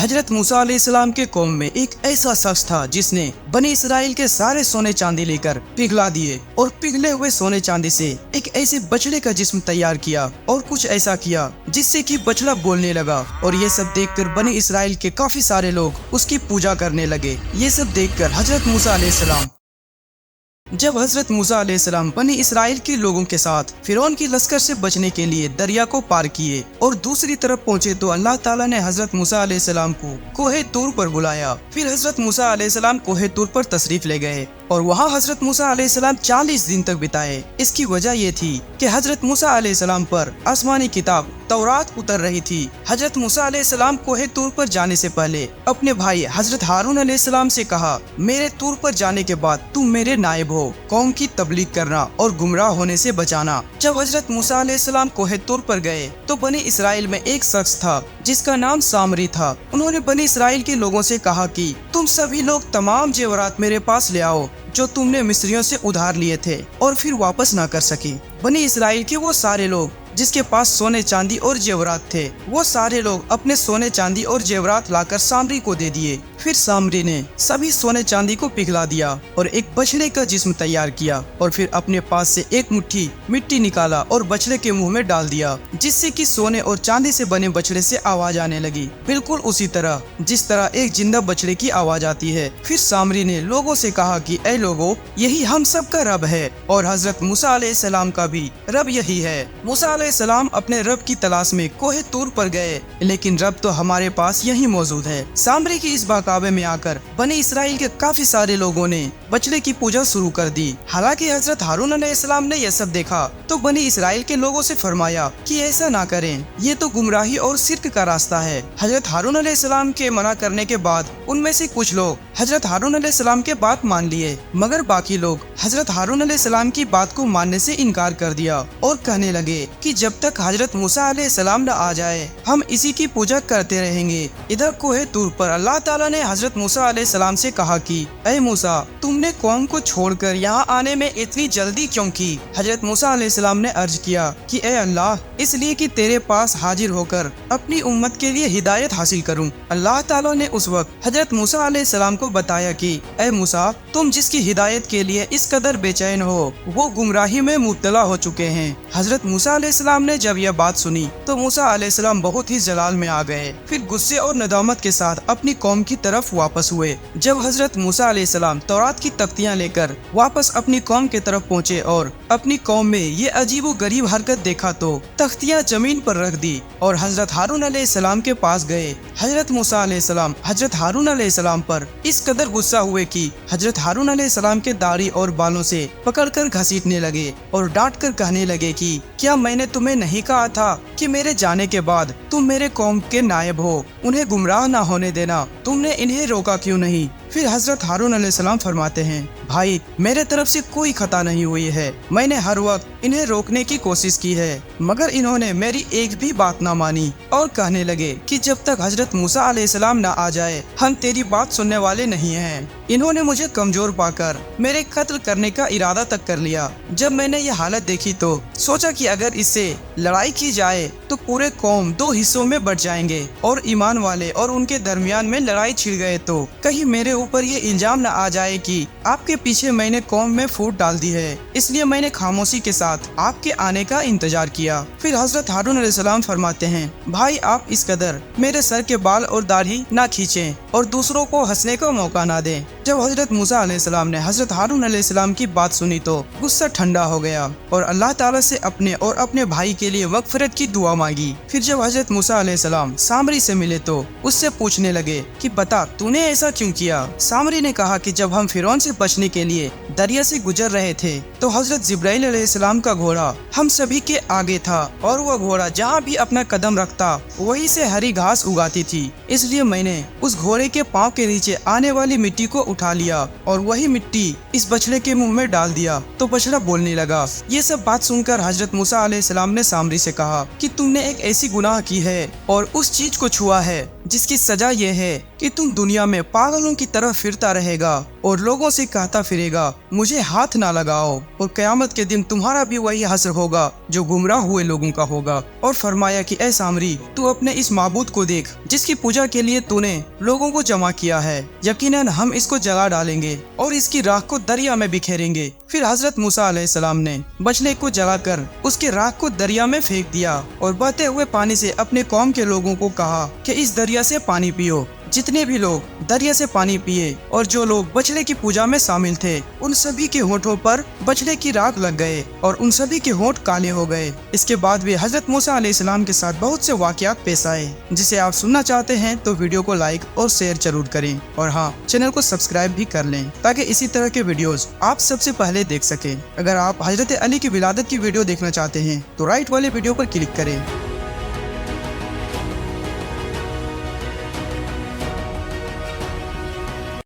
हजरत मूसा अलैहिस्सलाम के कौम में एक ऐसा शख्स था जिसने बनी इसराइल के सारे सोने चांदी लेकर पिघला दिए और पिघले हुए सोने चांदी से एक ऐसे बछड़े का जिस्म तैयार किया और कुछ ऐसा किया जिससे कि बछड़ा बोलने लगा। और ये सब देखकर बनी इसराइल के काफी सारे लोग उसकी पूजा करने लगे। ये सब देखकर हजरत मूसा अलैहिस्सलाम जब हजरत मूसा अलैहिस्सलाम बनी इसराइल के लोगों के साथ फिरौन की लश्कर से बचने के लिए दरिया को पार किए और दूसरी तरफ पहुंचे तो अल्लाह ताला ने हजरत मूसा अलैहिस्सलाम को कोहे तूर पर बुलाया। फिर हजरत मूसा अलैहिस्सलाम कोहे तूर पर तशरीफ ले गए और वहाँ हजरत मूसा अलैहिस्सलाम 40 दिन तक बिताए। इसकी वजह ये थी कि हजरत मूसा अलैहिस्सलाम पर आसमानी किताब तौरात उतर रही थी। हजरत मूसा अलैहिस्सलाम कोहे तूर पर जाने से पहले अपने भाई हजरत हारून अलैहिस्सलाम से कहा, मेरे तूर पर जाने के बाद तुम मेरे नायब हो, कौम की तबलीग करना और गुमराह होने से बचाना। जब हजरत मूसा अलैहिस्सलाम कोहे तूर पर गए तो बनी इसराइल में एक शख्स था जिसका नाम सामरी था। उन्होंने बनी इसराइल के लोगों से कहा कि तुम सभी लोग तमाम जेवरात मेरे पास ले आओ जो तुमने मिस्रियों से उधार लिए थे और फिर वापस ना कर सके। बनी इसराइल के वो सारे लोग जिसके पास सोने चांदी और जेवरात थे, वो सारे लोग अपने सोने चांदी और जेवरात लाकर सामरी को दे दिए। फिर सामरी ने सभी सोने चांदी को पिघला दिया और एक बछड़े का जिस्म तैयार किया और फिर अपने पास से एक मुट्ठी मिट्टी निकाला और बछड़े के मुंह में डाल दिया, जिससे कि सोने और चांदी से बने बछड़े से आवाज आने लगी, बिल्कुल उसी तरह जिस तरह एक जिंदा बछड़े की आवाज आती है। फिर सामरी ने लोगों से कहा कि ऐ लोगों, यही हम सब का रब है और हजरत मूसा अलैहिस्सलाम का भी रब यही है। मूसा अलैहिस्सलाम अपने रब की तलाश में कोहे तूर पर गए, लेकिन रब तो हमारे पास यही मौजूद है। सामरी की इस बाकाबे में आकर बनी इसराइल के काफी सारे लोगों ने बछड़े की पूजा शुरू कर दी। हालांकि हजरत हारून अलैहिस्सलाम ने यह सब देखा तो बनी इसराइल के लोगों से फरमाया कि ऐसा ना करें, ये तो गुमराही और शिर्क का रास्ता है। हजरत हारून अलैहिस्सलाम के मना करने के बाद उनमें से कुछ लोग हजरत हारून अलैहिस्सलाम के बात मान लिए, मगर बाकी लोग हजरत हारून अलैहिस्सलाम की बात को मानने से इनकार कर दिया और कहने लगे कि जब तक हजरत मूसा अलैहिस्सलाम न आ जाए हम इसी की पूजा करते रहेंगे। इधर कोहे तूर पर अल्लाह ताला ने हजरत मूसा अलैहिस्सलाम से कहा कि ऐ मूसा, तुमने कौम को छोड़कर यहाँ आने में इतनी जल्दी क्यों की? हजरत मूसा अलैहिस्सलाम ने अर्ज किया कि ऐ अल्लाह, इसलिए कि तेरे पास हाजिर होकर अपनी उम्मत के लिए हिदायत हासिल करूं। अल्लाह ताला ने उस वक्त हजरत मूसा अलैहिस्सलाम को बताया कि ऐ मूसा, तुम जिसकी हिदायत के लिए इस कदर बेचैन हो वो गुमराही में मुब्तला हो चुके हैं। हजरत मूसा अलैहिस्सलाम ने जब यह बात सुनी तो मूसा अलैहिस्सलाम बहुत ही जलाल में आ गए। फिर गुस्से और नदामत के साथ अपनी कौम की तरफ वापस हुए। जब हजरत मूसा अलैहिस्सलाम तौरात की तख्तियां लेकर वापस अपनी कौम के तरफ पहुंचे और अपनी कौम में ये अजीब व गरीब हरकत देखा तो तख्तियां जमीन पर रख दी और हजरत हारून अलैहिस्सलाम के पास गए। हजरत मूसा अलैहिस्सलाम हजरत हारून अलैहिस्सलाम पर इस कदर गुस्सा हुए कि हजरत हारून अलैहिस्सलाम के दाढ़ी और बालों से पकड़कर घसीटने लगे और डांट कर कहने लगे कि क्या मैंने तुम्हें नहीं कहा था कि मेरे जाने के बाद तुम मेरे कौम के नायब हो, उन्हें गुमराह ना होने देना, तुमने इन्हें रोका क्यों नहीं? फिर हजरत हारून अलैहिस्सलाम फरमाते हैं, भाई मेरे तरफ से कोई खता नहीं हुई है, मैंने हर वक्त इन्हें रोकने की कोशिश की है, मगर इन्होंने मेरी एक भी बात ना मानी और कहने लगे कि जब तक हजरत मूसा अलैहिस्सलाम ना आ जाए हम तेरी बात सुनने वाले नहीं हैं। इन्होंने मुझे कमजोर पाकर मेरे कत्ल करने का इरादा तक कर लिया। जब मैंने ये हालत देखी तो सोचा कि अगर इससे लड़ाई की जाए तो पूरे कौम दो हिस्सों में बट जाएंगे और ईमान वाले और उनके दरमियान में लड़ाई छिड़ गए तो कहीं मेरे ऊपर ये इल्जाम न आ जाए कि आपके पीछे मैंने कौम में फूट डाल दी है, इसलिए मैंने खामोशी के साथ आपके आने का इंतजार किया। फिर हजरत हारून अलैहिस्सलाम फरमाते हैं, भाई आप इस कदर मेरे सर के बाल और दाढ़ी ना खींचें और दूसरों को हंसने का मौका ना दें। जब हजरत मूसा अलैहिस्सलाम ने हजरत हारून अलैहिस्सलाम की बात सुनी तो गुस्सा ठंडा हो गया और अल्लाह ताला से अपने और अपने भाई के लिए मगफिरत की दुआ मांगी। फिर जब हजरत मूसा अलैहिस्सलाम सामरी से मिले तो उससे पूछने लगे कि बता तूने ऐसा क्यों किया? सामरी ने कहा कि जब हम फिरौन से बचने के लिए दरिया से गुजर रहे थे तो हजरत जिब्राइल अलैहिस्सलाम का घोड़ा हम सभी के आगे था और वह घोड़ा जहाँ भी अपना कदम रखता वहीं से हरी घास उगाती थी, इसलिए मैंने उस घोड़े के पाँव के नीचे आने वाली मिट्टी को उठा लिया और वही मिट्टी इस बछड़े के मुंह में डाल दिया तो बछड़ा बोलने लगा। ये सब बात सुनकर हजरत मूसा अलैहिस्सलाम ने सामरी से कहा कि तुमने एक ऐसी गुनाह की है और उस चीज को छुआ है जिसकी सजा ये है कि तुम दुनिया में पागलों की तरह फिरता रहेगा और लोगों से कहता फिरेगा, मुझे हाथ ना लगाओ, और क़यामत के दिन तुम्हारा भी वही हश्र होगा जो गुमराह हुए लोगों का होगा। और फरमाया कि ऐ सामरी, तू अपने इस माबूद को देख जिसकी पूजा के लिए तूने लोगों को जमा किया है। यकीनन हम इसको जला डालेंगे और इसकी राख को दरिया में बिखेरेंगे। फिर हजरत मूसा अलैहिस्सलाम ने बछड़े को जलाकर उसके राख को दरिया में फेंक दिया और बहते हुए पानी से अपने कौम के लोगों को कहा कि इस दरिया से पानी पियो। जितने भी लोग दरिया से पानी पिए और जो लोग बछड़े की पूजा में शामिल थे, उन सभी के होठों पर बछड़े की राख लग गए और उन सभी के होठ काले हो गए। इसके बाद भी हजरत मूसा अलैहिस्सलाम के साथ बहुत से वाक़यात पेश आए, जिसे आप सुनना चाहते हैं तो वीडियो को लाइक और शेयर जरूर करें, और हाँ, चैनल को सब्सक्राइब भी कर लें ताकि इसी तरह के वीडियोस आप सबसे पहले देख सकें। अगर आप हजरत अली की विलादत की वीडियो देखना चाहते हैं तो राइट वाले वीडियो पर क्लिक करें।